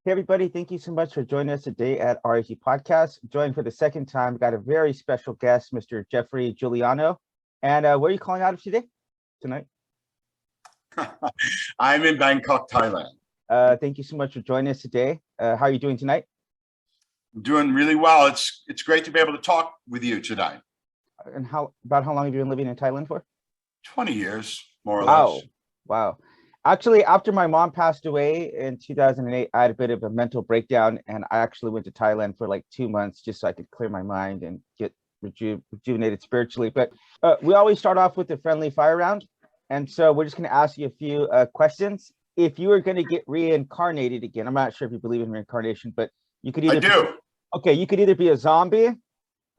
Hey, everybody. Thank you so much for joining us today at RAG Podcast. Joined for the second time, we got a very special guest, Mr. Geoffrey Giuliano. And where are you calling out of tonight? I'm in Bangkok, Thailand. Thank you so much for joining us today. How are you doing tonight? I'm doing really well. It's great to be able to talk with you tonight. And about how long have you been living in Thailand for? 20 years, more or less. Wow. Actually, after my mom passed away in 2008, I had a bit of a mental breakdown, and I actually went to Thailand for like 2 months just so I could clear my mind and get rejuvenated spiritually. But we always start off with a friendly fire round. And so we're just going to ask you a few questions. If you were going to get reincarnated again, I'm not sure if you believe in reincarnation, but you could either— I do. Okay, you could either be a zombie,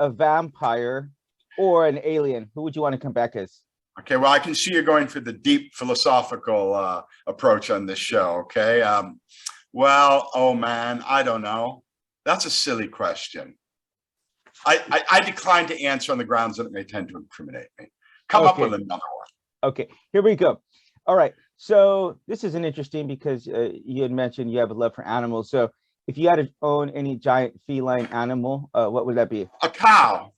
a vampire, or an alien. Who would you want to come back as? Okay, well, I can see you're going for the deep philosophical approach on this show, okay? Well, oh man, I don't know. That's a silly question. I decline to answer on the grounds that it may tend to incriminate me. Come up with another one. Okay, here we go. All right, so this is an interesting because you had mentioned you have a love for animals. So if you had to own any giant feline animal, what would that be? A cow.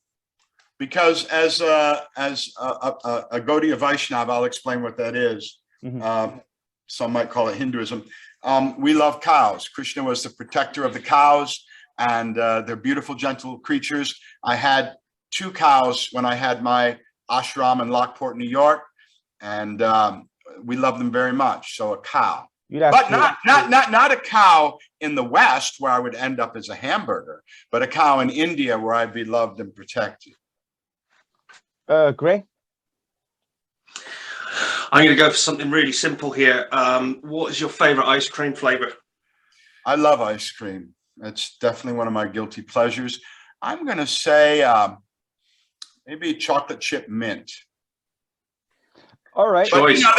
Because as a Gaudiya Vaishnav, I'll explain what that is. Mm-hmm. Some might call it Hinduism. We love cows. Krishna was the protector of the cows, and they're beautiful, gentle creatures. I had 2 cows when I had my ashram in Lockport, New York, and we love them very much. So a cow. But not a cow in the West where I would end up as a hamburger, but a cow in India where I'd be loved and protected. Gray? I'm going to go for something really simple here. What is your favorite ice cream flavor? I love ice cream. It's definitely one of my guilty pleasures. I'm going to say maybe chocolate chip mint. All right. But, you know,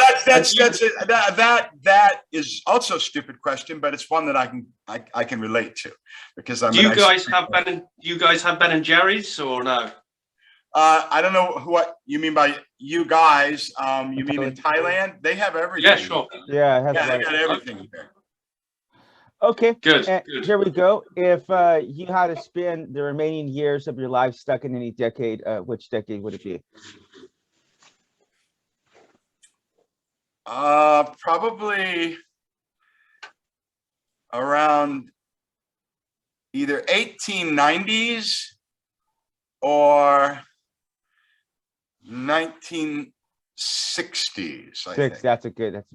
that is also a stupid question, but it's one that I can relate to because I'm. Do you guys have Ben and Jerry's or no? I don't know what you mean by you guys. You mean in Thailand? They have everything. Yeah, sure. Yeah, they got everything here. Okay, good. Here we go. If you had to spend the remaining years of your life stuck in any decade, which decade would it be? Probably around either 1890s or 1960s. I think. That's a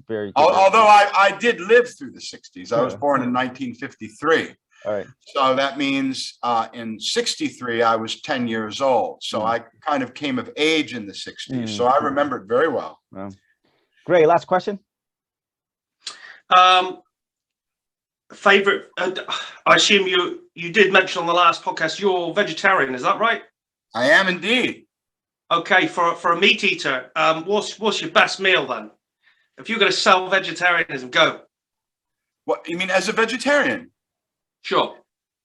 very good. Although I did live through the 60s. I was born in 1953. All right. So that means in 63, I was 10 years old. So I kind of came of age in the 60s. So I remember it very well. Wow. Great. Last question. Favorite? I assume you did mention on the last podcast you're vegetarian. Is that right? I am indeed. Okay, for a meat eater, what's your best meal then? If you're going to sell vegetarianism, go. What you mean as a vegetarian? Sure.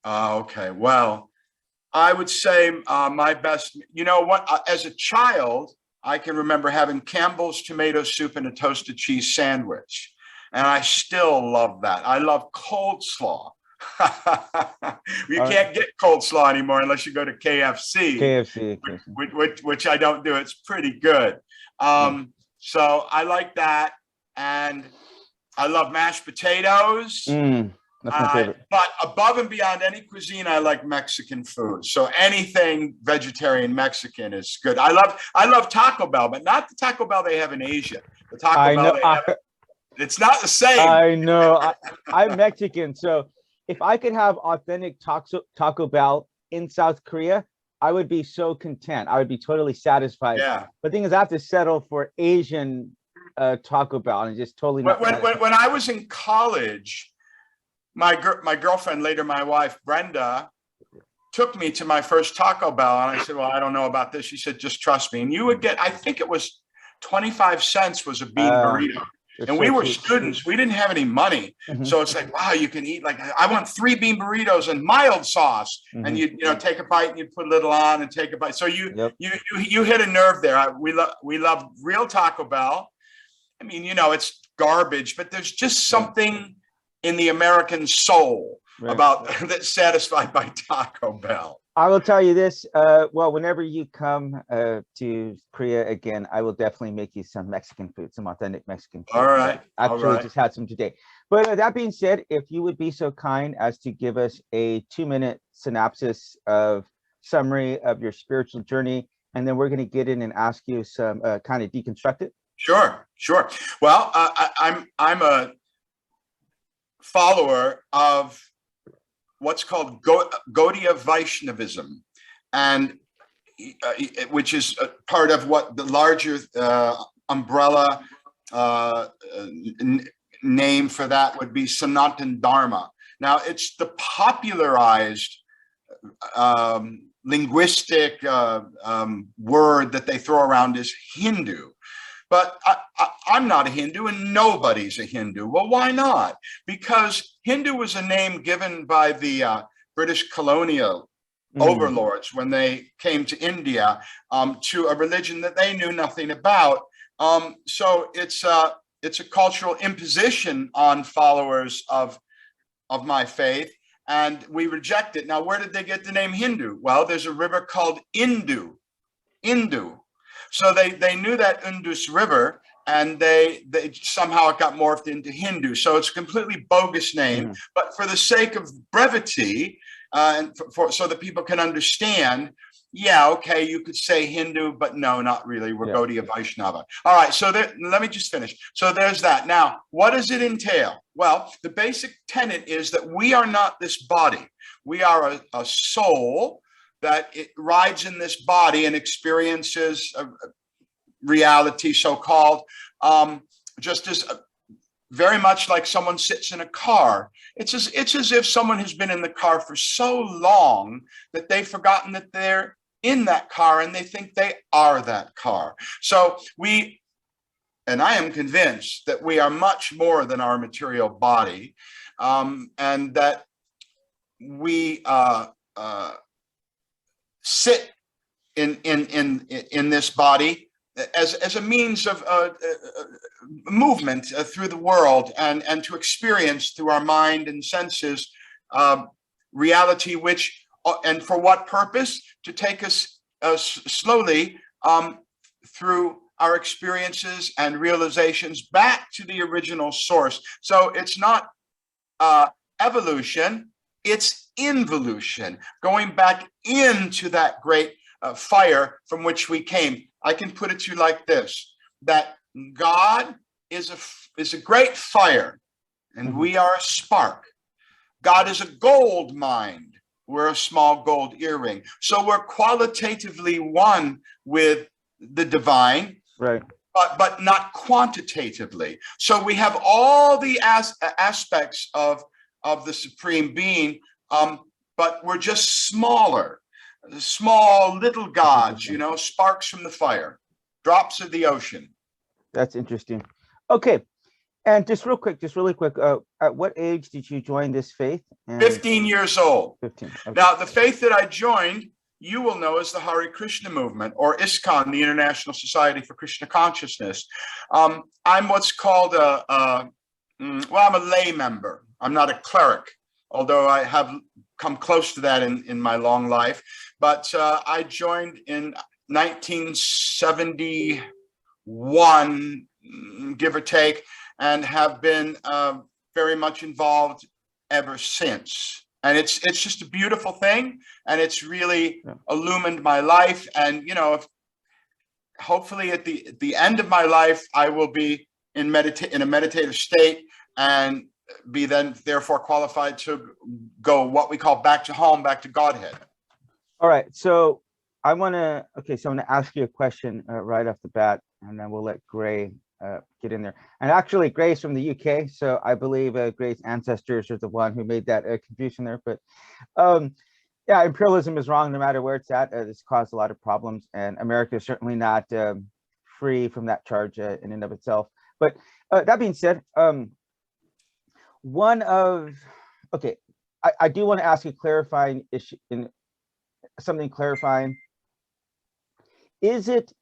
Okay. Well, I would say my best. You know what? As a child, I can remember having Campbell's tomato soup and a toasted cheese sandwich, and I still love that. I love coleslaw. You can't get coleslaw anymore unless you go to KFC. Which I don't do. It's pretty good. So I like that, and I love mashed potatoes. That's my favorite. But above and beyond any cuisine, I like Mexican food. So anything vegetarian Mexican is good. I love Taco Bell, but not the Taco Bell they have in Asia. The Taco Bell it's not the same. I know. I'm Mexican, so if I could have authentic Taco Bell in South Korea, I would be so content. I would be totally satisfied. Yeah. But the thing is, I have to settle for Asian Taco Bell, and just totally not. When I was in college, my girlfriend, later my wife Brenda, took me to my first Taco Bell, and I said, "Well, I don't know about this." She said, "Just trust me." And you would get, I think it was 25 cents was a bean burrito. And we were students. We didn't have any money. So it's like, wow, you can eat like, I want 3 bean burritos and mild sauce. And you take a bite and you put a little on and take a bite. So you hit a nerve there. We love real Taco Bell. I mean, it's garbage, but there's just something in the American soul, Right. about that's satisfied by Taco Bell. I will tell you this. Well, whenever you come to Korea again, I will definitely make you some Mexican food, some authentic Mexican food. All right. Actually, just had some today. But that being said, if you would be so kind as to give us a 2-minute synopsis of summary of your spiritual journey, and then we're going to get in and ask you some kind of deconstruct it. Sure. Well, I'm a follower of what's called Gaudiya Vaishnavism, and which is a part of what the larger umbrella name for that would be Sanatan Dharma. Now, it's the popularized linguistic word that they throw around is Hindu. But I'm not a Hindu, and nobody's a Hindu. Well, why not? Because Hindu was a name given by the British colonial overlords when they came to India to a religion that they knew nothing about. So it's a cultural imposition on followers of my faith, and we reject it. Now, where did they get the name Hindu? Well, there's a river called Indu. So they knew that Indus River, and they somehow it got morphed into Hindu. So it's a completely bogus name. But for the sake of brevity, and so that people can understand, yeah, okay, you could say Hindu, but no, not really. We're Gaudiya Vaishnava. All right, so let me just finish. So there's that. Now, what does it entail? Well, the basic tenet is that we are not this body. We are a soul that it rides in this body and experiences reality, so-called, just as very much like someone sits in a car. It's as if someone has been in the car for so long that they've forgotten that they're in that car and they think they are that car. So and I am convinced that we are much more than our material body, and that we sit in this body as a means of movement through the world, and to experience through our mind and senses reality, which and for what purpose? To take us slowly through our experiences and realizations back to the original source. So it's not evolution, it's involution, going back into that great fire from which we came. I can put it to you like this, that God is a great fire, and we are a spark. God is a gold mine. We're a small gold earring. So we're qualitatively one with the divine, right? But not quantitatively. So we have all the aspects of the Supreme Being, but we're just smaller, small little gods, sparks from the fire, drops of the ocean. That's interesting. Okay. And just really quick, at what age did you join this faith? 15 years old. 15. Okay. Now, the faith that I joined, you will know as the Hare Krishna movement, or ISKCON, the International Society for Krishna Consciousness. I'm what's called I'm a lay member. I'm not a cleric, although I have come close to that in my long life. But I joined in 1971, give or take, and have been very much involved ever since. And it's just a beautiful thing, and it's really illumined my life. And hopefully at the end of my life, I will be in a meditative state and be then therefore qualified to go what we call back to home, back to Godhead. All right. So I'm going to ask you a question right off the bat, and then we'll let Gray get in there. And actually, Gray's from the UK, so I believe Gray's ancestors are the one who made that confusion there. But yeah, imperialism is wrong no matter where it's at. It's caused a lot of problems, and America is certainly not free from that charge in and of itself. But that being said, I do want to ask a clarifying issue, something clarifying. Is it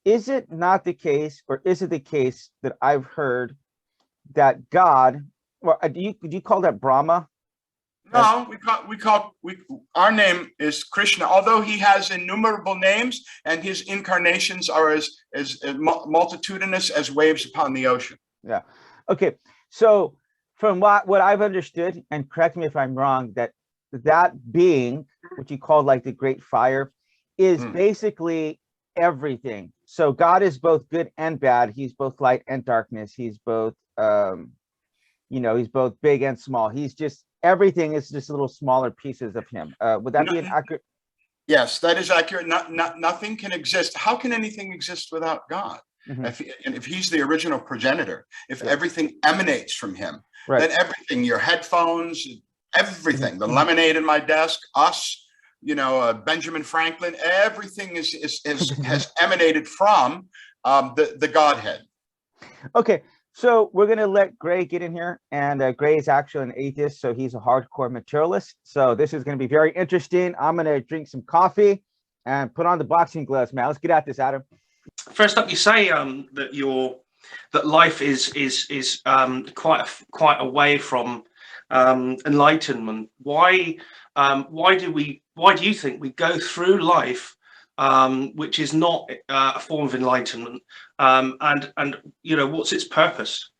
not the case, or is it the case that I've heard that God Well, do you call that Brahma? No, our name is Krishna, although he has innumerable names and his incarnations are as multitudinous as waves upon the ocean. Yeah. Okay. So from what I've understood, and correct me if I'm wrong, that being, which you call like the great fire, is basically everything. So God is both good and bad. He's both light and darkness. He's both, he's both big and small. He's just, everything is just little smaller pieces of him. Would that be an accurate? Yes, that is accurate. Nothing can exist. How can anything exist without God? If he's the original progenitor, if everything emanates from him, then everything, your headphones, everything, the lemonade in my desk, us, Benjamin Franklin, everything has emanated from the Godhead. Okay. So we're going to let Gray get in here, and Gray is actually an atheist, so he's a hardcore materialist. So this is going to be very interesting. I'm going to drink some coffee and put on the boxing gloves, man. Let's get at this, Adam. First up, you say that life is quite away from enlightenment. Why do you think we go through life which is not a form of enlightenment, and what's its purpose?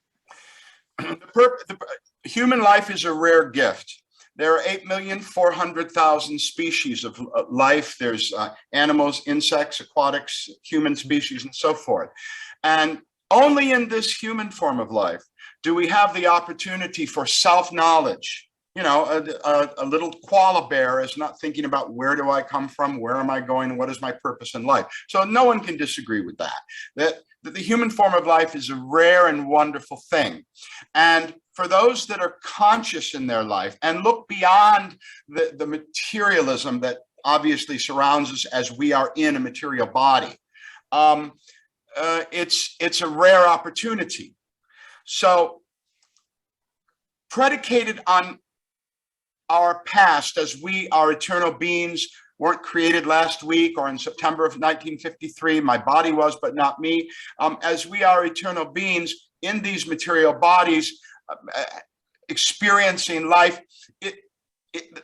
Human life is a rare gift. There are 8,400,000 species of life. There's animals, insects, aquatics, human species, and so forth. And only in this human form of life do we have the opportunity for self-knowledge. A little koala bear is not thinking about where do I come from, where am I going, what is my purpose in life. So no one can disagree with that. That the human form of life is a rare and wonderful thing. And for those that are conscious in their life and look beyond the materialism that obviously surrounds us as we are in a material body, it's a rare opportunity. So predicated on our past, as we are eternal beings, weren't created last week or in September of 1953, my body was, but not me. As we are eternal beings in these material bodies, experiencing life,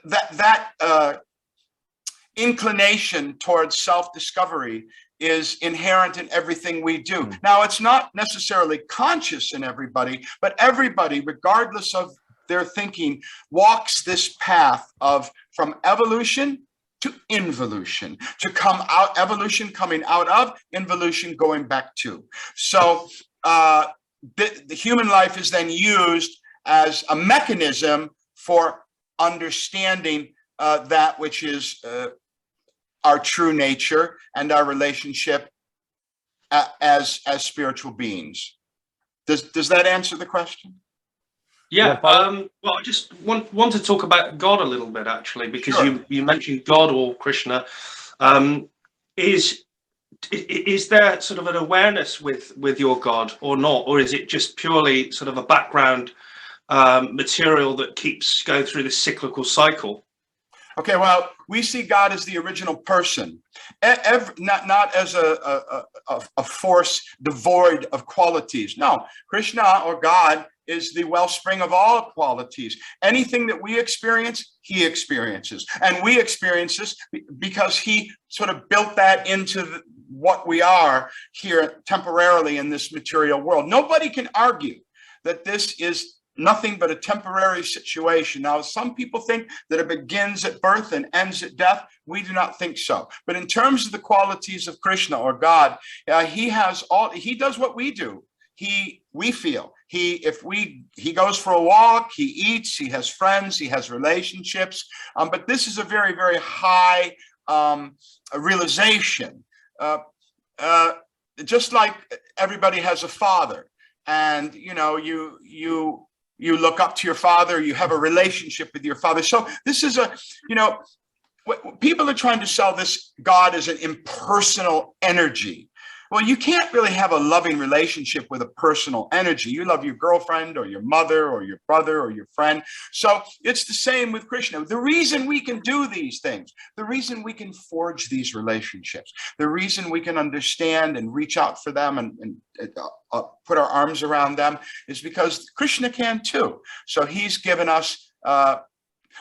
that inclination towards self-discovery is inherent in everything we do. Now, it's not necessarily conscious in everybody, but everybody, regardless of their thinking, walks this path of from evolution to involution, to come out, evolution coming out of, involution going back to. So the human life is then used as a mechanism for understanding that which is our true nature and our relationship as spiritual beings. Does that answer the question? Yeah, well, I just want to talk about God a little bit, actually, because you mentioned God or Krishna. Is there sort of an awareness with your God or not, or is it just purely sort of a background material that keeps going through this cyclical cycle? Okay, well, we see God as the original person, not as a force devoid of qualities. No, Krishna or God is the wellspring of all qualities. Anything that we experience, he experiences. And we experience this because he sort of built that into what we are here temporarily in this material world. Nobody can argue that this is nothing but a temporary situation. Now, some people think that it begins at birth and ends at death. We do not think so. But in terms of the qualities of Krishna or God, he does what we do. We feel. He goes for a walk, he eats, he has friends, he has relationships. But this is a very, very high realization. Just like everybody has a father, and you look up to your father, you have a relationship with your father. So this is people are trying to sell this God as an impersonal energy. Well, you can't really have a loving relationship with a personal energy. You love your girlfriend or your mother or your brother or your friend. So it's the same with Krishna. The reason we can do these things, the reason we can forge these relationships, the reason we can understand and reach out for them and put our arms around them is because Krishna can too. So he's given us,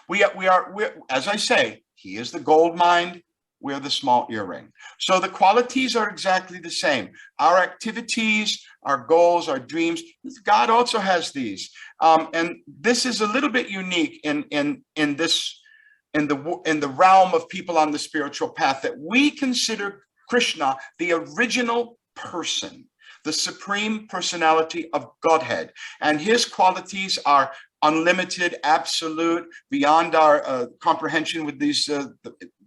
we are, as I say, he is the gold mine. We're the small earring. So the qualities are exactly the same. Our activities, our goals, our dreams, God also has these. And this is a little bit unique in the realm of people on the spiritual path, that we consider Krishna the original person, the supreme personality of Godhead. And his qualities are unlimited, absolute, beyond our comprehension with these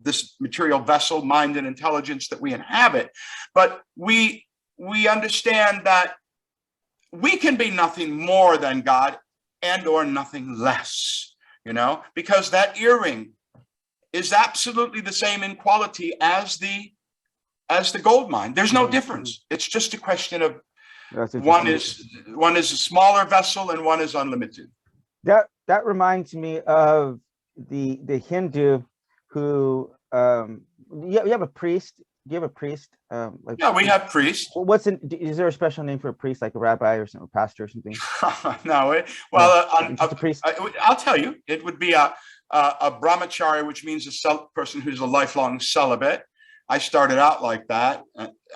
this material vessel, mind, and intelligence that we inhabit. But we understand that we can be nothing more than God and or nothing less, you know, because that earring is absolutely the same in quality as the gold mine. There's no difference. It's just a question of one is a smaller vessel and one is unlimited. That reminds me of the Hindu who you have a priest. Do you have a priest? Like, yeah, we have priests. Is there a special name for a priest, like a rabbi or something, a pastor or something? No, just a priest. I'll tell you, it would be a brahmachari, which means a person who's a lifelong celibate. I started out like that.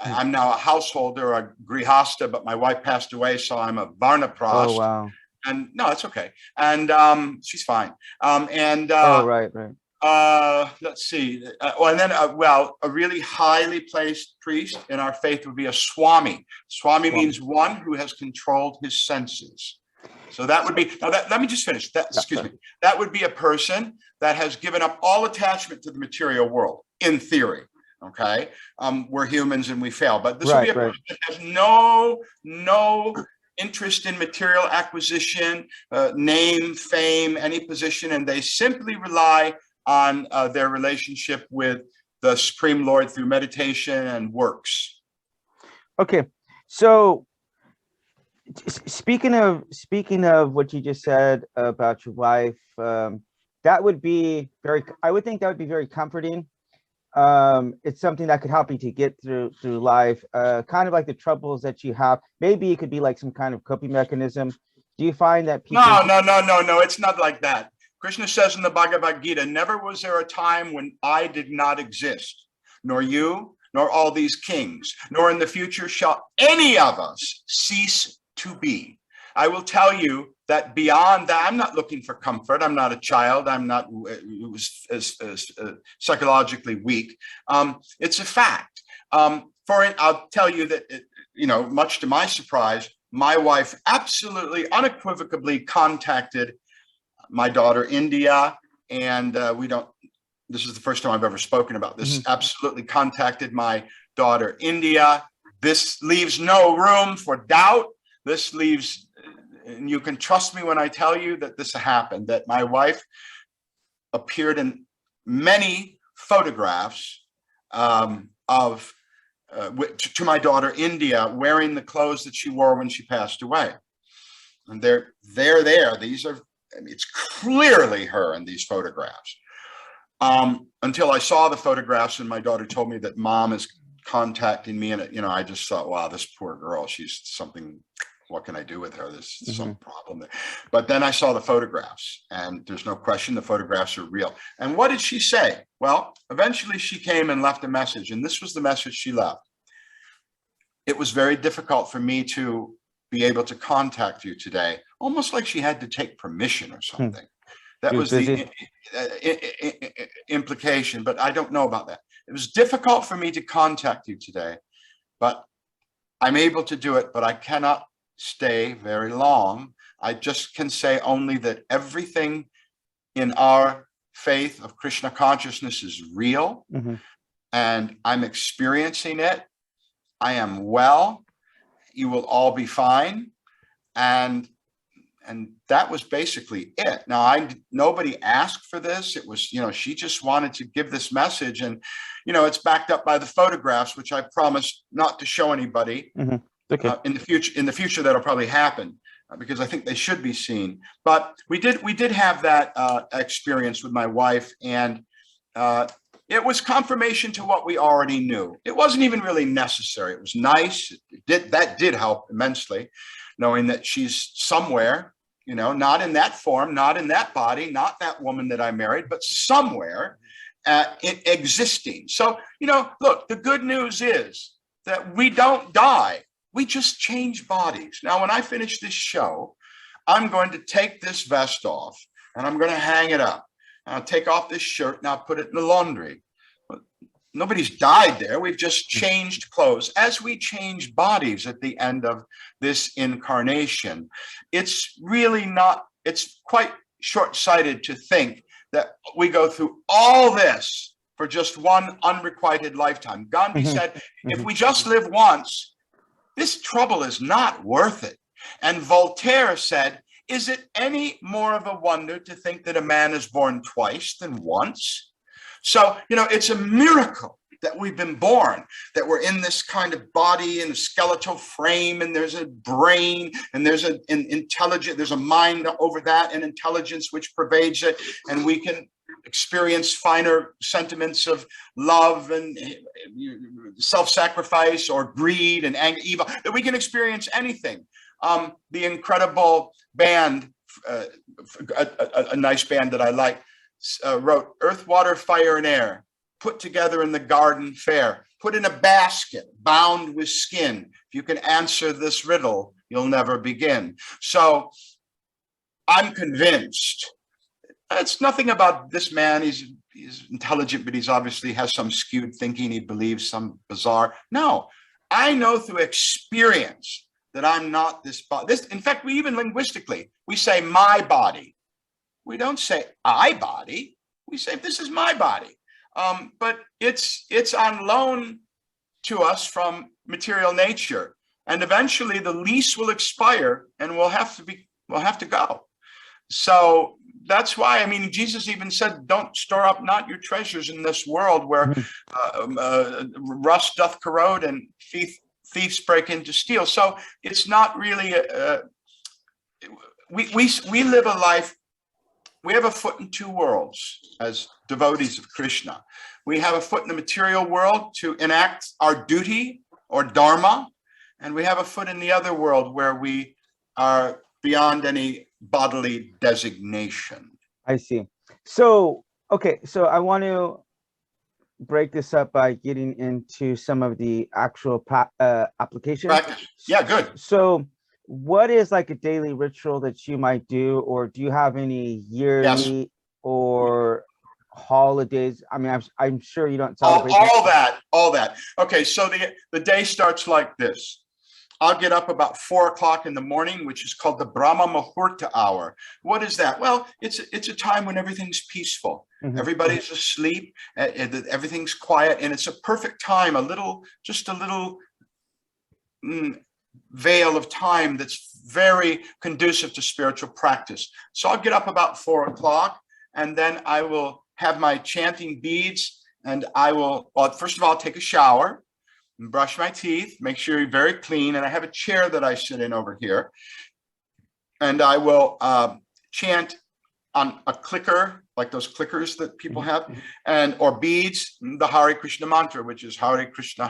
I'm now a householder, a grihasta, but my wife passed away, so I'm a varnaprast. Oh wow. And no, it's okay. And she's fine. Right. Let's see. A really highly placed priest in our faith would be a swami. Swami means one who has controlled his senses. So that would be, let me just finish. Excuse me. That would be a person that has given up all attachment to the material world, in theory. Okay. We're humans and we fail, but this would be a person that has no interest in material acquisition, name, fame, any position, and they simply rely on their relationship with the Supreme Lord through meditation and works. Okay, so speaking of what you just said about your wife, that would be I would think that would be very comforting. It's something that could help you to get through life, kind of like the troubles that you have. Maybe it could be like some kind of coping mechanism. Do you find that people... No, it's not like that. Krishna says in the Bhagavad Gita, never was there a time when I did not exist, nor you, nor all these kings, nor in the future shall any of us cease to be. I will tell you that beyond that, I'm not looking for comfort. I'm not a child. I'm not psychologically weak. It's a fact. I'll tell you that, much to my surprise, my wife absolutely unequivocally contacted my daughter, India, and this is the first time I've ever spoken about this, absolutely contacted my daughter, India. This leaves no room for doubt. This leaves, and you can trust me when I tell you that this happened, that my wife appeared in many photographs to my daughter, India, wearing the clothes that she wore when she passed away. And they're there. These are, it's clearly her in these photographs. Until I saw the photographs and my daughter told me that mom is contacting me, and I just thought, wow, this poor girl, she's something, what can I do with her? There's some problem there. But then I saw the photographs, and there's no question the photographs are real. And what did she say? Well, eventually she came and left a message, and this was the message she left. It was very difficult for me to be able to contact you today, almost like she had to take permission or something. That was the implication, but I don't know about that. It was difficult for me to contact you today, but I'm able to do it, but I cannot stay very long. I just can say only that everything in our faith of Krishna consciousness is real, and I'm experiencing it. I am well. You will all be fine. And that was basically it. Now, nobody asked for this. It was, she just wanted to give this message, and, it's backed up by the photographs, which I promised not to show anybody. Okay. In the future, that'll probably happen because I think they should be seen. But we did have that experience with my wife, and it was confirmation to what we already knew. It wasn't even really necessary. It was nice. That did help immensely, knowing that she's somewhere, not in that form, not in that body, not that woman that I married, but somewhere existing. So, look, the good news is that we don't die. We just change bodies. Now, when I finish this show, I'm going to take this vest off and I'm going to hang it up. I'll take off this shirt and I'll put it in the laundry. Nobody's died there. We've just changed clothes as we change bodies at the end of this incarnation. It's really not, it's quite short-sighted to think that we go through all this for just one unrequited lifetime. Gandhi said, if we just live once, this trouble is not worth it. And Voltaire said, is it any more of a wonder to think that a man is born twice than once? So, it's a miracle that we've been born, that we're in this kind of body and a skeletal frame, and there's a brain, and there's an intelligence, there's a mind over that, and intelligence which pervades it, and we can experience finer sentiments of love and self-sacrifice or greed and anger, evil, that we can experience anything. The incredible band, a nice band that I like, wrote Earth, Water, Fire, and Air, put together in the garden fair, put in a basket, bound with skin. If you can answer this riddle, you'll never begin. So I'm convinced. It's nothing about this man. He's intelligent, but he's obviously has some skewed thinking. He believes some bizarre. No, I know through experience that I'm not this body. In fact, we even linguistically, we say my body. We don't say I body. We say this is my body. But it's on loan to us from material nature, and eventually the lease will expire, and we'll have to go. So that's why, Jesus even said, don't store up not your treasures in this world where rust doth corrode and thieves break in to steal. So it's not really, we live a life, we have a foot in two worlds as devotees of Krishna. We have a foot in the material world to enact our duty or dharma, and we have a foot in the other world where we are beyond any bodily designation. I see. So, okay, so I want to break this up by getting into some of the actual applications. Practice. Yeah, good. So what is like a daily ritual that you might do, or do you have any yearly or holidays? I'm sure you don't celebrate all that. Okay, so the day starts like this. I'll get up about 4 o'clock in the morning, which is called the Brahma Mahorta hour. What is that? Well, it's a time when everything's peaceful. Everybody's asleep, everything's quiet, and it's a perfect time, just a little veil of time that's very conducive to spiritual practice. So I'll get up about 4 o'clock, and then I will have my chanting beads, and first of all, take a shower, and brush my teeth, make sure you're very clean. And I have a chair that I sit in over here. And I will chant on a clicker, like those clickers that people have, or beads, the Hare Krishna mantra, which is Hare Krishna,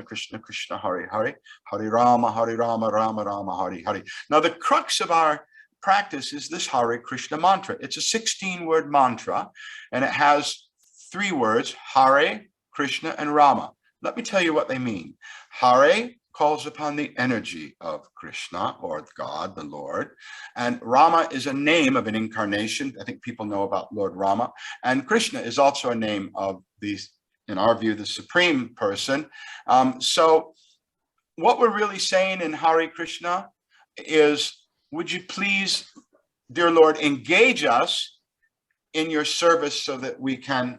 Krishna Krishna, Hare Hare, Hare Rama, Rama Rama, Hare Hare. Now, the crux of our practice is this Hare Krishna mantra. It's a 16-word mantra, and it has 3 words, Hare, Krishna, and Rama. Let me tell you what they mean. Hare calls upon the energy of Krishna, or God, the Lord. And Rama is a name of an incarnation. I think people know about Lord Rama. And Krishna is also a name of in our view, the supreme person. So what we're really saying in Hare Krishna is, would you please, dear Lord, engage us in your service so that we can,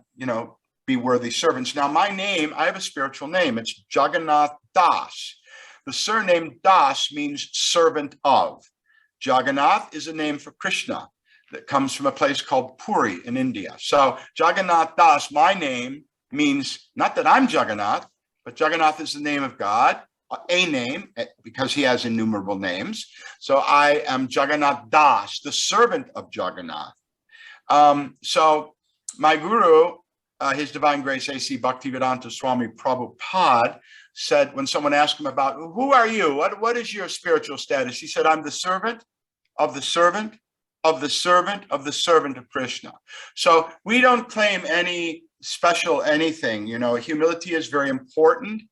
be worthy servants. Now, my name, I have a spiritual name. It's Jagannath Das. The surname Das means servant of. Jagannath is a name for Krishna that comes from a place called Puri in India. So Jagannath Das, my name, means not that I'm Jagannath, but Jagannath is the name of God, a name, because he has innumerable names. So I am Jagannath Das, the servant of Jagannath. So my guru, His Divine Grace A.C. Bhaktivedanta Swami Prabhupada, said when someone asked him about, who are you? What is your spiritual status? He said, I'm the servant of the servant of the servant of the servant of Krishna. So we don't claim any special anything. You know, humility is very important.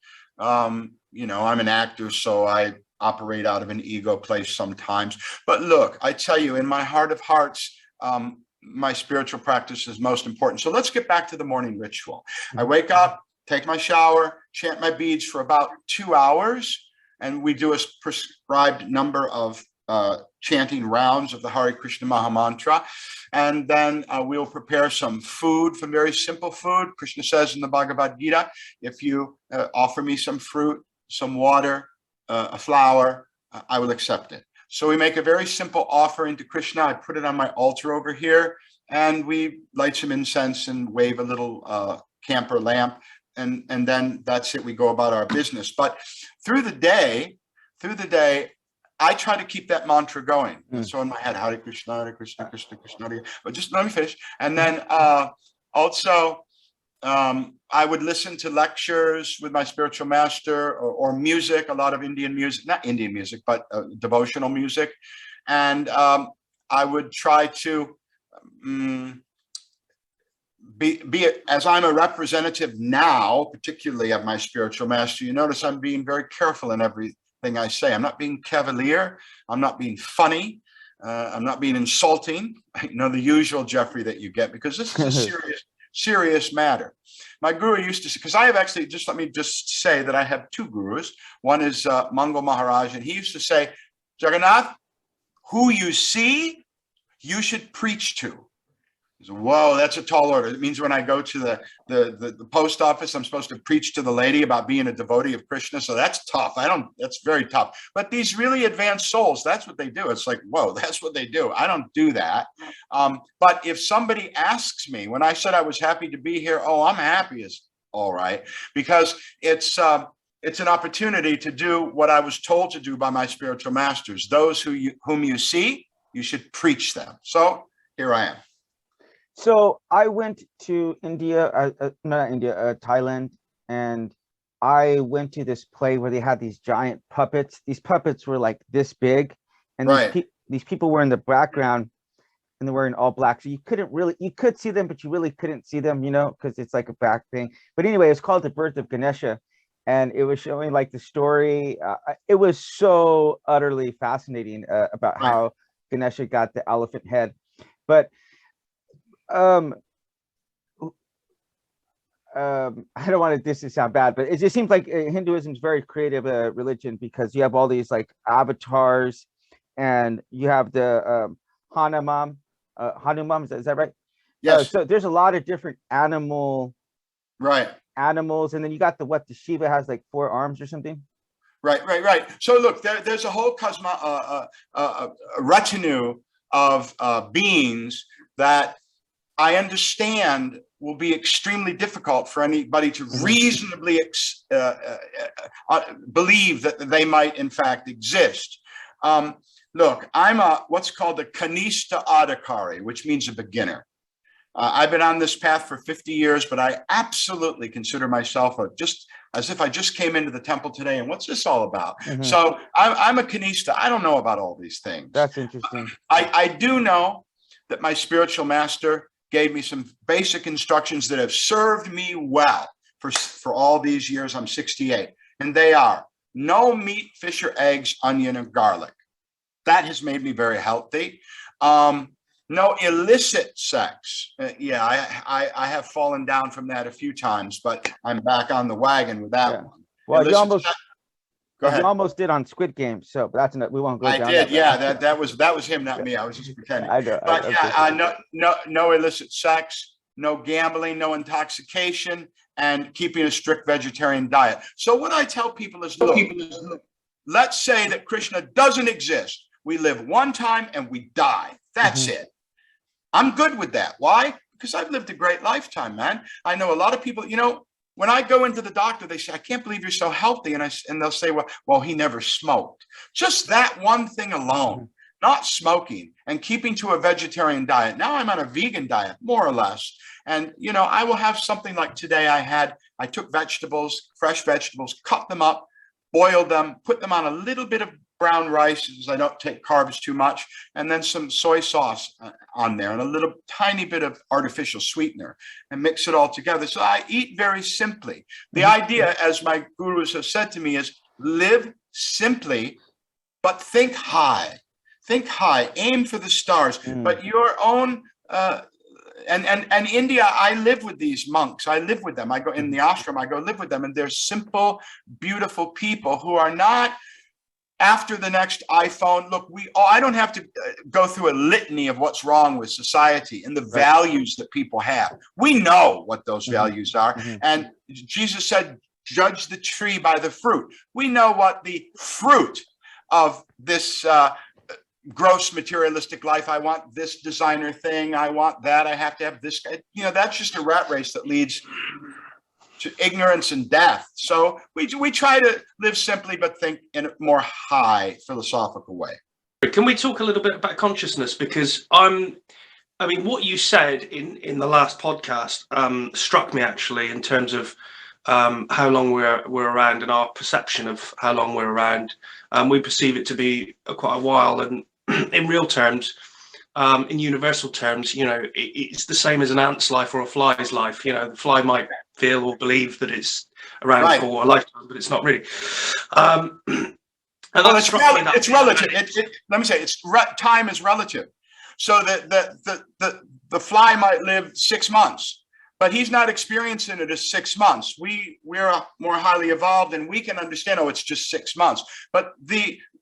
You know, I'm an actor, so I operate out of an ego place sometimes. But look, I tell you, in my heart of hearts, my spiritual practice is most important. So let's get back to the morning ritual. I wake up, take my shower, chant my beads for about 2 hours, and we do a prescribed number of chanting rounds of the Hare Krishna Maha Mantra. And then we'll prepare some food, some very simple food. Krishna says in the Bhagavad Gita, if you offer me some fruit, some water, a flower, I will accept it. So we make a very simple offering to Krishna. I put it on my altar over here, and we light some incense and wave a little camphor lamp. And then that's it. We go about our business. But through the day, I try to keep that mantra going. So in my head, Hare Krishna, Krishna Krishna. But just let me finish. And then also, I would listen to lectures with my spiritual master, or music, a lot of Indian music, not Indian music, but devotional music. And I would try to be as I'm a representative now, particularly of my spiritual master, you notice I'm being very careful in everything I say. I'm not being cavalier. I'm not being funny. I'm not being insulting. You know, the usual Geoffrey that you get, because this is a serious matter. My guru used to say, because I have actually, let me just say that I have two gurus. One is Mangal Maharaj, and he used to say, Jagannath, who you see, you should preach to. So, whoa, that's a tall order. It means when I go to the post office, I'm supposed to preach to the lady about being a devotee of Krishna. So that's tough. That's very tough. But these really advanced souls, that's what they do. It's like, whoa, that's what they do. I don't do that. But if somebody asks me, when I said I was happy to be here, oh, I'm happy as all right, because it's an opportunity to do what I was told to do by my spiritual masters. Those whom you see, you should preach them. So here I am. So I went to India, Thailand, and I went to this play where they had these giant puppets. These puppets were like this big, and right. these people were in the background, and they were in all black. So you could see them, but you really couldn't see them, you know, because it's like a back thing. But anyway, it's called The Birth of Ganesha, and it was showing like the story. It was so utterly fascinating about how Ganesha got the elephant head, but I don't want this to sound bad, but it just seems like Hinduism is very creative religion, because you have all these like avatars, and you have the Hanuman, is that right? Yes. So there's a lot of different animals, and then you got the Shiva has like 4 arms or something. Right. So look, there's a whole retinue of beings that I understand will be extremely difficult for anybody to reasonably believe that they might in fact exist. Look, I'm what's called a Kanishta Adhikari, which means a beginner. I've been on this path for 50 years, but I absolutely consider myself just as if I just came into the temple today. And what's this all about? So I'm a Kanishta. I don't know about all these things. That's interesting. I do know that my spiritual master gave me some basic instructions that have served me well for all these years. I'm 68, and they are no meat, fish, or eggs, onion, and garlic. That has made me very healthy. No illicit sex. I have fallen down from that a few times, but I'm back on the wagon with that one. Well, you almost did on Squid Game, so that's not. We won't go down. I did, that was him, not me. I was just pretending. I know. But no illicit sex, no gambling, no intoxication, and keeping a strict vegetarian diet. So what I tell people is, look, let's say that Krishna doesn't exist. We live one time and we die. That's it. I'm good with that. Why? Because I've lived a great lifetime, man. I know a lot of people, you know, when I go into the doctor, they say, I can't believe you're so healthy. And they'll say, well, he never smoked. Just that one thing alone, not smoking and keeping to a vegetarian diet. Now I'm on a vegan diet, more or less. And, you know, I will have something like today I took vegetables, fresh vegetables, cut them up, boiled them, put them on a little bit of brown rice, as I don't take carbs too much, and then some soy sauce on there and a little tiny bit of artificial sweetener, and mix it all together. So I eat very simply. The idea, as my gurus have said to me, is live simply, but think high. Think high, aim for the stars, but your own, and India, I live with these monks. I live with them. I go in the ashram, I go live with them, and they're simple, beautiful people who are not after the next iPhone. Look, I don't have to go through a litany of what's wrong with society and the values that people have. We know what those values are. And Jesus said, judge the tree by the fruit. We know what the fruit of this gross materialistic life. I want this designer thing. I want that. I have to have this. You know, that's just a rat race that leads to ignorance and death. So we try to live simply, but think in a more high philosophical way. Can we talk a little bit about consciousness? Because I mean, what you said in the last podcast struck me actually in terms of how long we're around and our perception of how long we're around. We perceive it to be quite a while, and in real terms, in universal terms, you know, it's the same as an ant's life or a fly's life. You know, the fly might feel or believe that it's around for a lifetime, but it's not really. And it's relative. Let me say, time is relative. So the fly might live 6 months, but he's not experiencing it as 6 months. We're more highly evolved, and we can understand, oh, it's just 6 months. But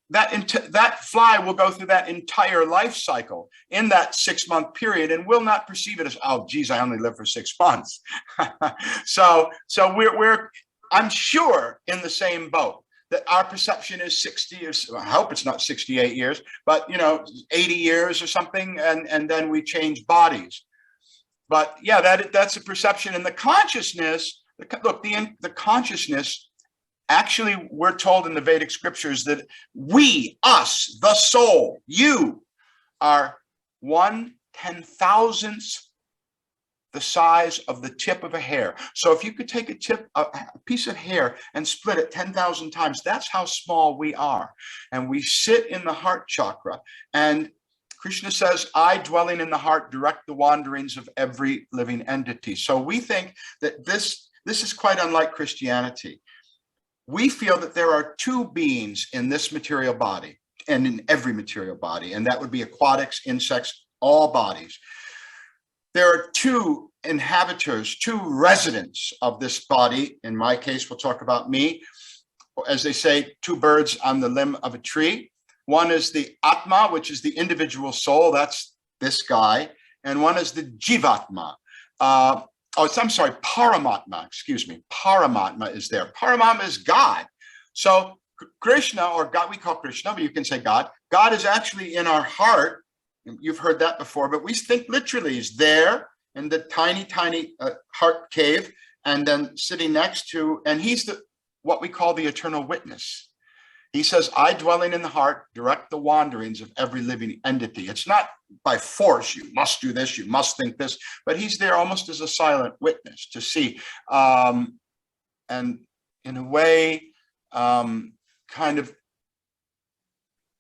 that fly will go through that entire life cycle in that 6 month period and will not perceive it as, oh, geez, I only live for 6 months. so we're, I'm sure, in the same boat, that our perception is 60 or I hope it's not 68 years, but, you know, 80 years or something. And then we change bodies. But yeah, that's a perception. And the consciousness, look, the consciousness, actually, we're told in the Vedic scriptures that we, us, the soul, you, are 1/10,000th the size of the tip of a hair. So if you could take a piece of hair and split it 10,000 times, that's how small we are. And we sit in the heart chakra. And Krishna says, I, dwelling in the heart, direct the wanderings of every living entity. So we think that this is quite unlike Christianity. We feel that there are two beings in this material body and in every material body, and that would be aquatics, insects, all bodies. There are two inhabitants, two residents of this body. In my case, we'll talk about me. As they say, two birds on the limb of a tree. One is the Atma, which is the individual soul. That's this guy. And one is the Jivatma. I'm sorry, Paramatma, excuse me. Paramatma is there. Paramatma is God. So Krishna, or God, we call Krishna, but you can say God. God is actually in our heart. You've heard that before, but we think literally he's there in the tiny, tiny heart cave, and then sitting next to, and he's what we call the eternal witness. He says, I, dwelling in the heart, direct the wanderings of every living entity. It's not by force, you must do this, you must think this, but he's there almost as a silent witness to see. And in a way, kind of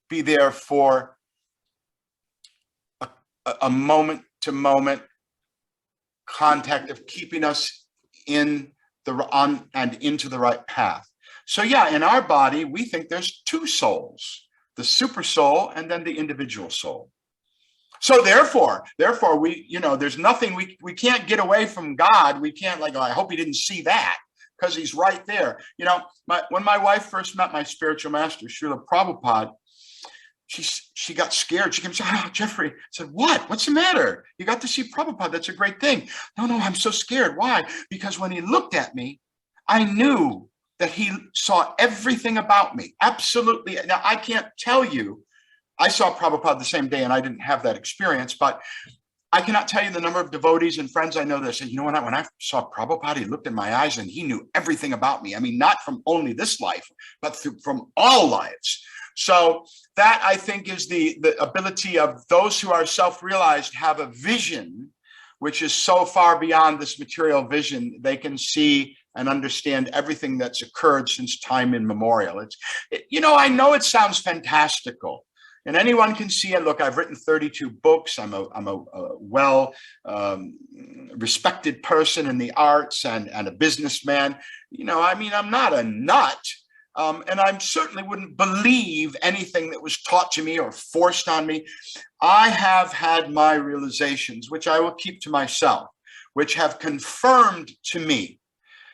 be there for a moment to moment contact of keeping us in on and into the right path. So yeah, in our body, we think there's two souls, the super soul and then the individual soul. So therefore we, you know, there's nothing, we can't get away from God. We can't like, oh, I hope he didn't see that, because he's right there. You know, when my wife first met my spiritual master, Srila Prabhupada, she got scared. She came and said, oh, Geoffrey, I said, what's the matter? You got to see Prabhupada. That's a great thing. No, I'm so scared. Why? Because when he looked at me, I knew that he saw everything about me. Absolutely. Now, I can't tell you I saw Prabhupada the same day and I didn't have that experience, but I cannot tell you the number of devotees and friends I know that said, you know what, when I saw Prabhupada, he looked in my eyes and he knew everything about me. I mean, not from only this life, but from all lives. So that, I think, is the ability of those who are self-realized, have a vision which is so far beyond this material vision. They can see and understand everything that's occurred since time immemorial. I know it sounds fantastical. And anyone can see it. Look, I've written 32 books. I'm a well respected person in the arts and a businessman. I'm not a nut. And I certainly wouldn't believe anything that was taught to me or forced on me. I have had my realizations, which I will keep to myself, which have confirmed to me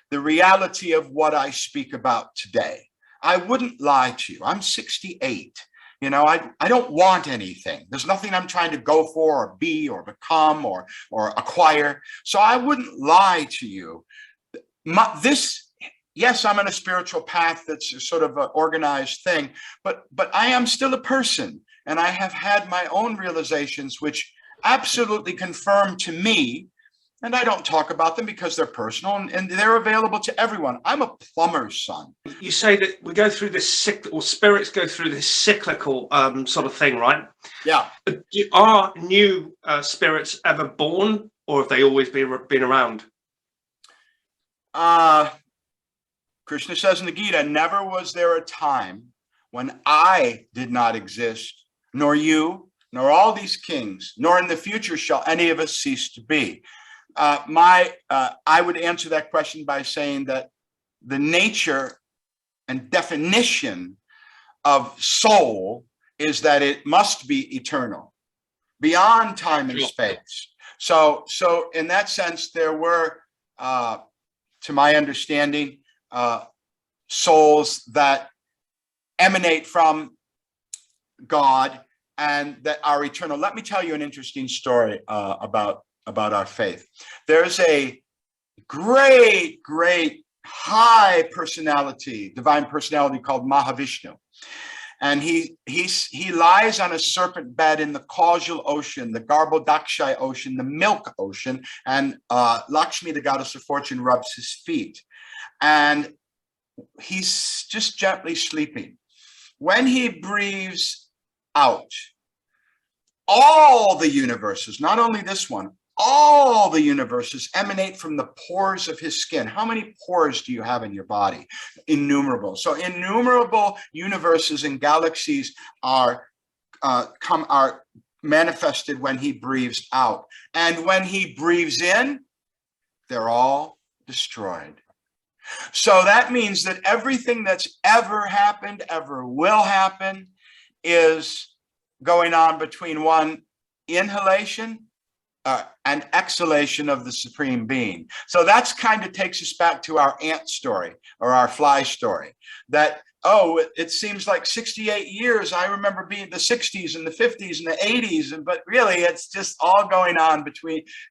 the reality of what I speak about today. I wouldn't lie to you. I'm 68. I don't want anything. There's nothing I'm trying to go for or be or become or acquire. So I wouldn't lie to you. Yes, I'm on a spiritual path that's sort of an organized thing, but I am still a person, and I have had my own realizations which absolutely confirm to me, and I don't talk about them because they're personal and they're available to everyone. I'm a plumber's son. You say that we go through this spirits go through this cyclical sort of thing, right? Yeah. Are new spirits ever born, or have they always been around? Krishna says in the Gita, never was there a time when I did not exist, nor you, nor all these kings, nor in the future shall any of us cease to be. I would answer that question by saying that the nature and definition of soul is that it must be eternal, beyond time and space. So in that sense, there were, to my understanding, souls that emanate from God and that are eternal. Let me tell you an interesting story about our faith. There's a great high personality, divine personality called Mahavishnu. And he lies on a serpent bed in the causal ocean, the Garbhodakshai ocean, the milk ocean, and Lakshmi, the goddess of fortune, rubs his feet. And he's just gently sleeping. When he breathes out, all the universes, not only this one, all the universes emanate from the pores of his skin. How many pores do you have in your body? Innumerable. So innumerable universes and galaxies are manifested when he breathes out. And when he breathes in, they're all destroyed. So that means that everything that's ever happened, ever will happen, is going on between one inhalation and exhalation of the Supreme Being. So that's kind of takes us back to our ant story or our fly story. That, it seems like 68 years. I remember being the 60s and the 50s and the 80s, but really it's just all going on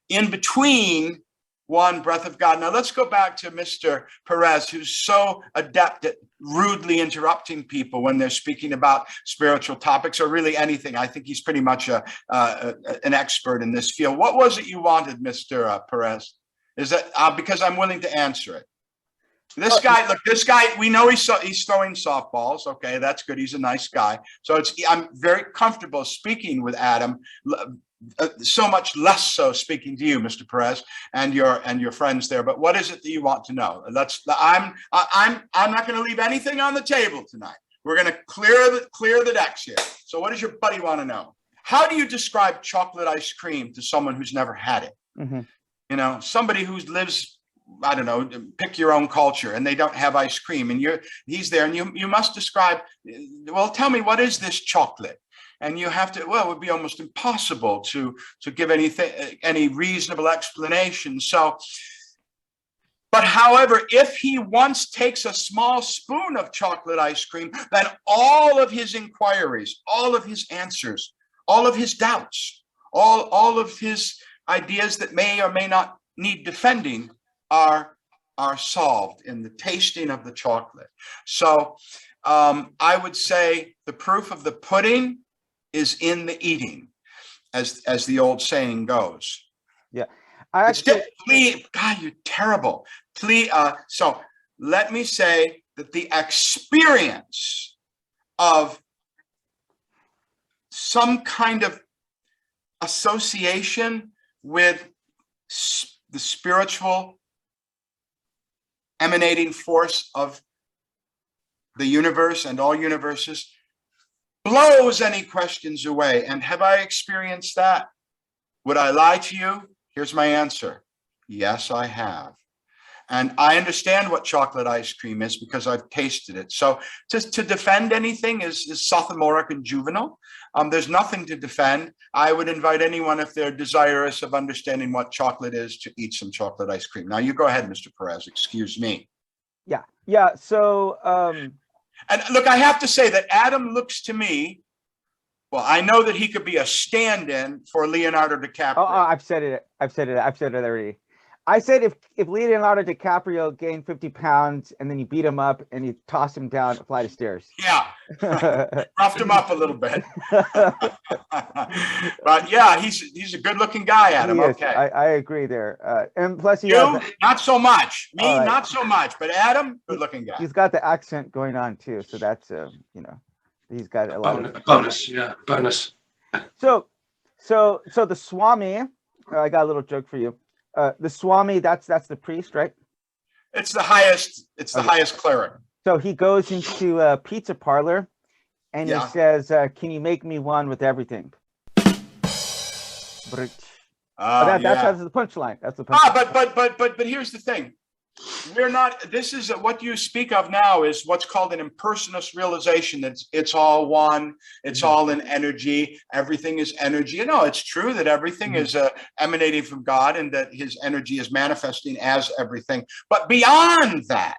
in between one breath of God. Now let's go back to Mr. Perez, who's so adept at rudely interrupting people when they're speaking about spiritual topics or really anything. I think he's pretty much an expert in this field. What was it you wanted, Mr. Perez? Is that because I'm willing to answer it? This guy, we know he's throwing softballs. Okay, that's good. He's a nice guy. So I'm very comfortable speaking with Adam. So much less so speaking to you, Mr. Perez, and your friends there. But what is it that you want to know? I'm not going to leave anything on the table tonight. We're going to clear the decks here. So what does your buddy want to know? How do you describe chocolate ice cream to someone who's never had it? Mm-hmm. Somebody who lives, I don't know, pick your own culture, and they don't have ice cream, and he's there, and you must describe. Well, tell me, what is this chocolate? And you have to, it would be almost impossible to give any reasonable explanation. So, but however, if he once takes a small spoon of chocolate ice cream, then all of his inquiries, all of his answers, all of his doubts, all of his ideas that may or may not need defending are solved in the tasting of the chocolate. So I would say the proof of the pudding is in the eating, as the old saying goes. Yeah. Please, God, you're terrible. Please, so let me say that the experience of some kind of association with the spiritual emanating force of the universe and all universes blows any questions away. And have I experienced that? Would I lie to you? Here's my answer. Yes, I have. And I understand what chocolate ice cream is because I've tasted it. So to defend anything is sophomoric and juvenile. There's nothing to defend. I would invite anyone, if they're desirous of understanding what chocolate is, to eat some chocolate ice cream. Now you go ahead, Mr. Perez, excuse me. Yeah. So, and look, I have to say that Adam looks to me, well, I know that he could be a stand-in for Leonardo DiCaprio. Oh, I've said it already. I said if Leonardo DiCaprio gained 50 pounds and then you beat him up and you toss him down a flight of stairs. Yeah, roughed him up a little bit. But yeah, he's a good-looking guy, Adam. Okay, I agree there. And plus, not so much. Me, right. Not so much. But Adam, good-looking guy. He's got the accent going on too, so that's he's got a lot of bonus. Yeah, bonus. So the Swami, I got a little joke for you. The Swami, that's the priest, right? It's the highest. It's the highest cleric. So he goes into a pizza parlor, and he says, "Can you make me one with everything?" That's the punchline. That's the punchline. But here's the thing. We're not. This is what you speak of now is what's called an impersonalist realization. It's all one. It's all in energy. Everything is energy. You know, it's true that everything is emanating from God, and that His energy is manifesting as everything. But beyond that,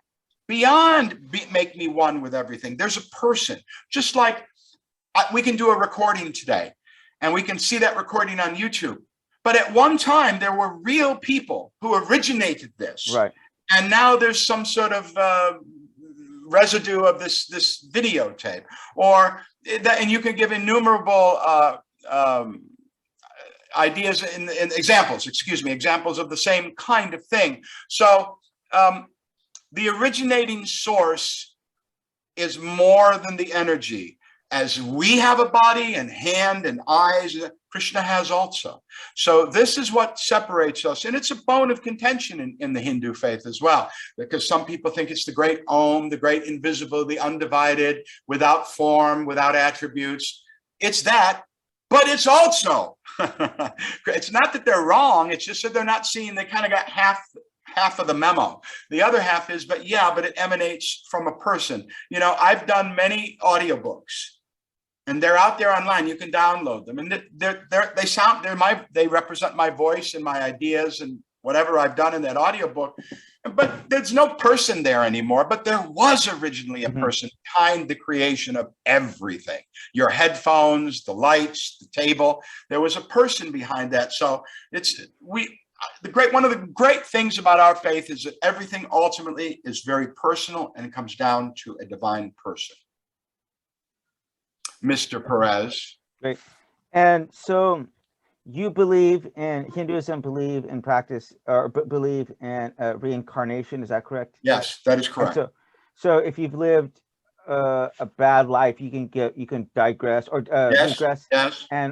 make me one with everything. There's a person. Just like we can do a recording today, and we can see that recording on YouTube. But at one time, there were real people who originated this. Right. And now there's some sort of residue of this videotape, and you can give innumerable ideas and examples of the same kind of thing. So the originating source is more than the energy. As we have a body and hand and eyes, Krishna has also. So this is what separates us. And it's a bone of contention in the Hindu faith as well, because some people think it's the great Om, the great invisible, the undivided, without form, without attributes. It's that, but it's also, it's not that they're wrong. It's just that they're not seeing, they kind of got half of the memo. The other half is, but it emanates from a person. You know, I've done many audiobooks. And they're out there online. You can download them, and they represent my voice and my ideas and whatever I've done in that audiobook. But there's no person there anymore. But there was originally a person behind the creation of everything. Your headphones, the lights, the table. There was a person behind that. So one of the great things about our faith is that everything ultimately is very personal, and it comes down to a divine person. Mr. Perez. Great. And so you believe in Hinduism, believe in practice, or believe in reincarnation. Is that correct? Yes, that is correct. So if you've lived a bad life, you can digress or regress,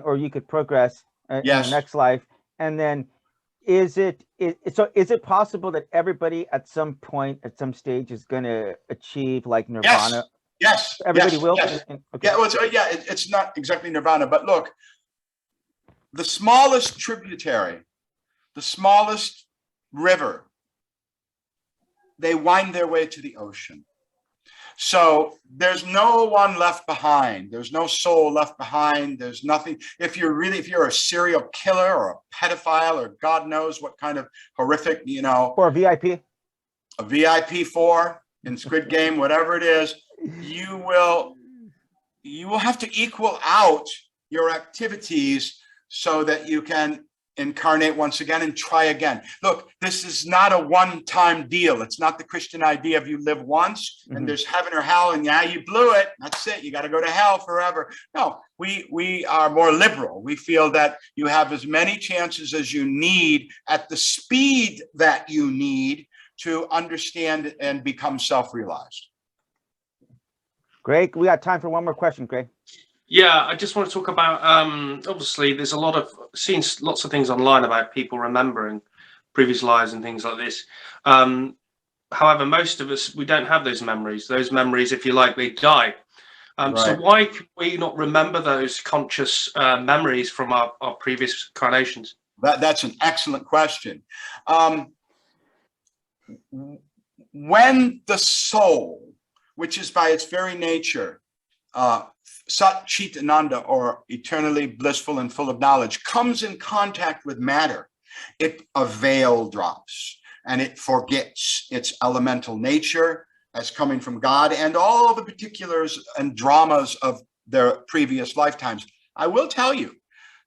or you could progress in the next life. And then is it possible that everybody at some point, at some stage, is going to achieve like nirvana? Yes. Everybody will? Yes. Okay. Yeah, it's not exactly nirvana, but look, the smallest tributary, the smallest river, they wind their way to the ocean. So there's no one left behind. There's no soul left behind. There's nothing. If you're a serial killer or a pedophile or God knows what kind of horrific, or a VIP. A VIP 4 in Squid Game, whatever it is, you will have to equal out your activities so that you can incarnate once again and try again. Look, this is not a one-time deal. It's not the Christian idea of you live once and there's heaven or hell, and yeah, you blew it. That's it. You got to go to hell forever. No, we are more liberal. We feel that you have as many chances as you need at the speed that you need to understand and become self-realized. Greg, we got time for one more question, Greg. Yeah, I just want to talk about, obviously there's seen lots of things online about people remembering previous lives and things like this. However, most of us, we don't have those memories. Those memories, if you like, they die. Right. So why can we not remember those conscious memories from our previous incarnations? That's an excellent question. When the soul, which is by its very nature, Sat Chit Ananda, or eternally blissful and full of knowledge, comes in contact with matter, a veil drops and it forgets its elemental nature as coming from God and all the particulars and dramas of their previous lifetimes. I will tell you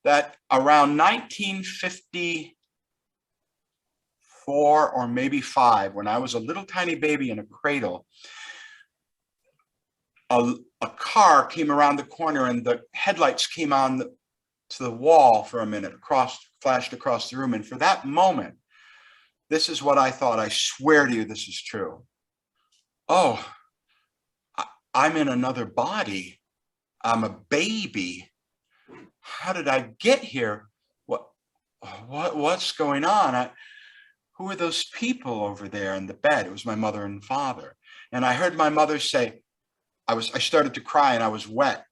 that around 1954 or maybe 5, when I was a little tiny baby in a cradle, a car came around the corner and the headlights came on to the wall for a minute, flashed across the room. And for that moment, this is what I thought. I swear to you, this is true. Oh, I'm in another body. I'm a baby. How did I get here? What's going on? Who are those people over there in the bed? It was my mother and father. And I heard my mother say, I started to cry and I was wet.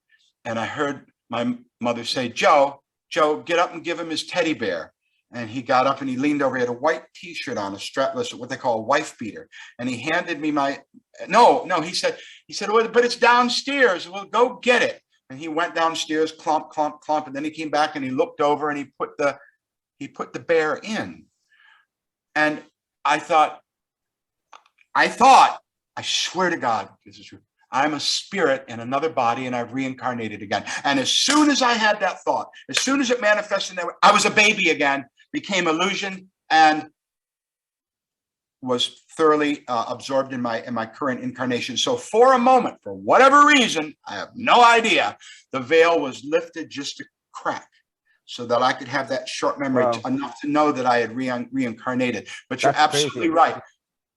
And I heard my mother say, Joe, get up and give him his teddy bear. And he got up and he leaned over. He had a white t-shirt on, a strapless, what they call a wife beater. And he handed me he said, well, but it's downstairs. Well, go get it. And he went downstairs, clomp, clomp, clomp. And then he came back and he looked over and he put the bear in. And I thought, I swear to God, this is true. I'm a spirit in another body and I've reincarnated again. And as soon as I had that thought, as soon as it manifested, I was a baby again, became illusion, and was thoroughly absorbed in my current incarnation. So for a moment, for whatever reason, I have no idea, the veil was lifted just a crack so that I could have that short memory enough to know that I had reincarnated. But you're absolutely right.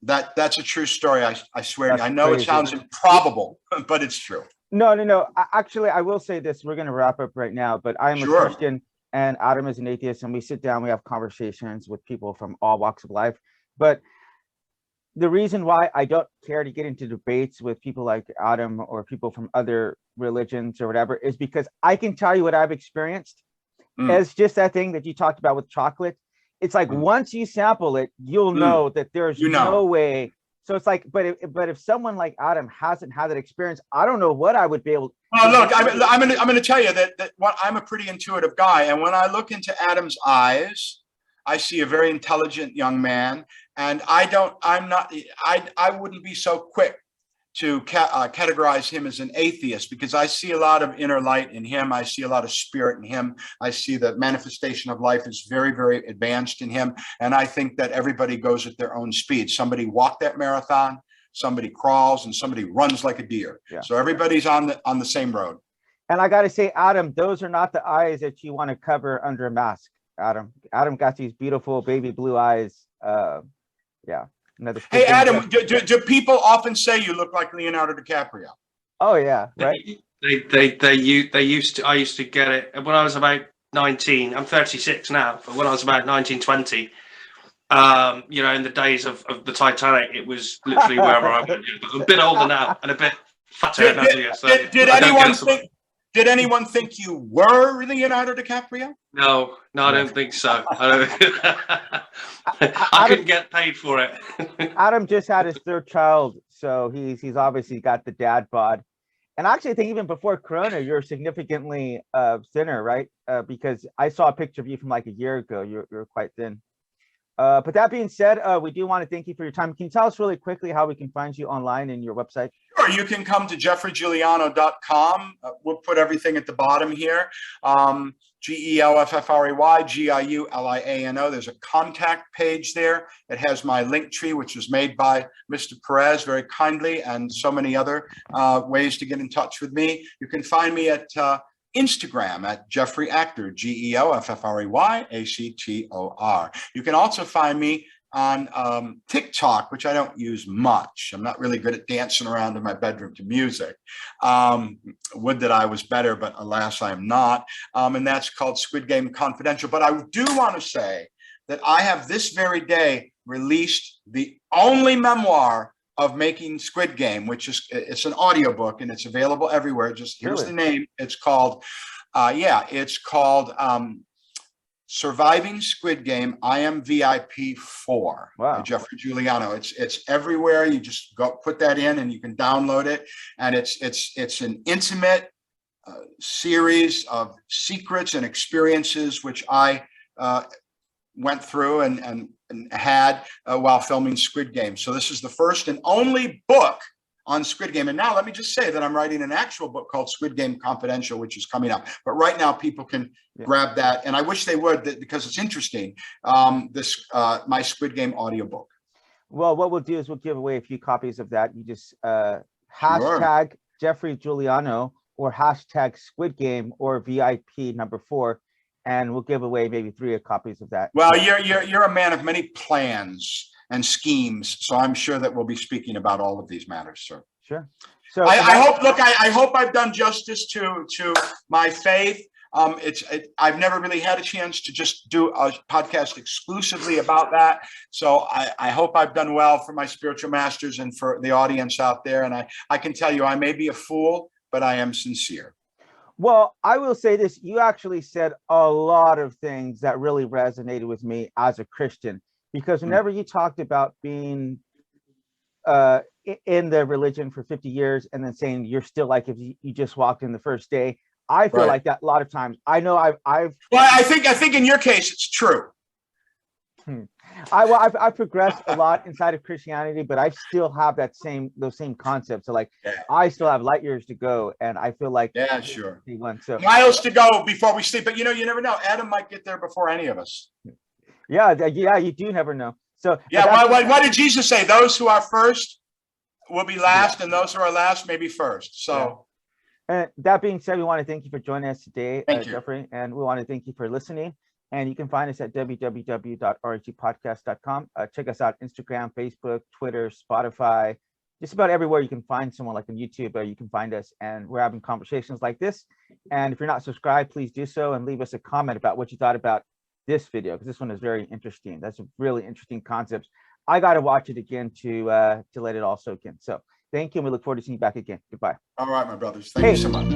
That's a true story. I swear. I know it sounds improbable, but it's true. No. Actually, I will say this. We're going to wrap up right now, but I'm a Christian and Adam is an atheist, and we sit down, we have conversations with people from all walks of life. But the reason why I don't care to get into debates with people like Adam or people from other religions or whatever is because I can tell you what I've experienced. It's just that thing that you talked about with chocolate. It's like once you sample it, you'll know that there's no way. So it's like, but if someone like Adam hasn't had that experience, I don't know what I would be able to. Well, look, I'm going to tell you that I'm a pretty intuitive guy, and when I look into Adam's eyes, I see a very intelligent young man, and I wouldn't be so quick to categorize him as an atheist, because I see a lot of inner light in him. I see a lot of spirit in him. I see the manifestation of life is very, very advanced in him. And I think that everybody goes at their own speed. Somebody walked that marathon, somebody crawls, and somebody runs like a deer. Yeah. So everybody's on the same road. And I got to say, Adam, those are not the eyes that you want to cover under a mask. Adam got these beautiful baby blue eyes. Yeah. Hey, Adam, do people often say you look like Leonardo DiCaprio? Oh yeah, right. They used to. I used to get it when I was about 19. I'm 36 now, but when I was about 19, 20, in the days of the Titanic, it was literally wherever I went. I'm a bit older now and a bit fatter. Did anyone think you were Leonardo DiCaprio? No, I don't think so. I couldn't get paid for it. Adam just had his 3rd child, so he's obviously got the dad bod. And actually, I think even before Corona, you're significantly thinner, right? Because I saw a picture of you from like a year ago. You're quite thin. But that being said, we do want to thank you for your time. Can you tell us really quickly how we can find you online and your website? Sure, you can come to geoffreygiuliano.com. We'll put everything at the bottom here. GELFFREY, GIULIANO. There's a contact page there. It has my link tree, which was made by Mr. Perez very kindly, and so many other ways to get in touch with me. You can find me at Instagram at Geoffrey Actor, GEOFFREYACTOR. You can also find me on TikTok, which I don't use much. I'm not really good at dancing around in my bedroom to music. Would that I was better, but alas, I am not. And that's called Squid Game Confidential. But I do want to say that I have this very day released the only memoir of making Squid Game, which is, it's an audiobook and it's available everywhere. Just here's the name. It's called, it's called Surviving Squid Game. I am VIP 4 by Geoffrey Giuliano. It's everywhere. You just go put that in and you can download it. And it's an intimate series of secrets and experiences which I went through and had while filming Squid Game. So this is the first and only book on Squid Game. And now let me just say that I'm writing an actual book called Squid Game Confidential, which is coming up. But right now people can grab that. And I wish they would, because it's interesting, my Squid Game audiobook. Well, what we'll do is we'll give away a few copies of that. You just hashtag Geoffrey Giuliano or hashtag Squid Game or VIP number 4. And we'll give away maybe 3 copies of that. Well, you're a man of many plans and schemes, so I'm sure that we'll be speaking about all of these matters, sir. Sure. So I hope I've done justice to my faith. I've never really had a chance to just do a podcast exclusively about that. So I hope I've done well for my spiritual masters and for the audience out there. And I can tell you, I may be a fool, but I am sincere. Well, I will say this. You actually said a lot of things that really resonated with me as a Christian, because whenever you talked about being in the religion for 50 years and then saying you're still like if you just walked in the first day, I feel like that a lot of times. I know I've well, I think in your case it's true. I've progressed a lot inside of Christianity, but I still have those same concepts. So like I still have light years to go, and I feel like sure. So miles to go before we sleep. But you never know. Adam might get there before any of us. Yeah, you do never know. So what did Jesus say? Those who are first will be last, and those who are last may be first. So and that being said, we want to thank you for joining us today, Geoffrey, and we want to thank you for listening. And you can find us at www.rhepodcast.com. Check us out: Instagram, Facebook, Twitter, Spotify, just about everywhere you can find someone, like on YouTube, you can find us. And we're having conversations like this. And if you're not subscribed, please do so and leave us a comment about what you thought about this video, because this one is very interesting. That's a really interesting concept. I got to watch it again to let it all soak in. So thank you, and we look forward to seeing you back again. Goodbye. All right, my brothers. Thank you so much.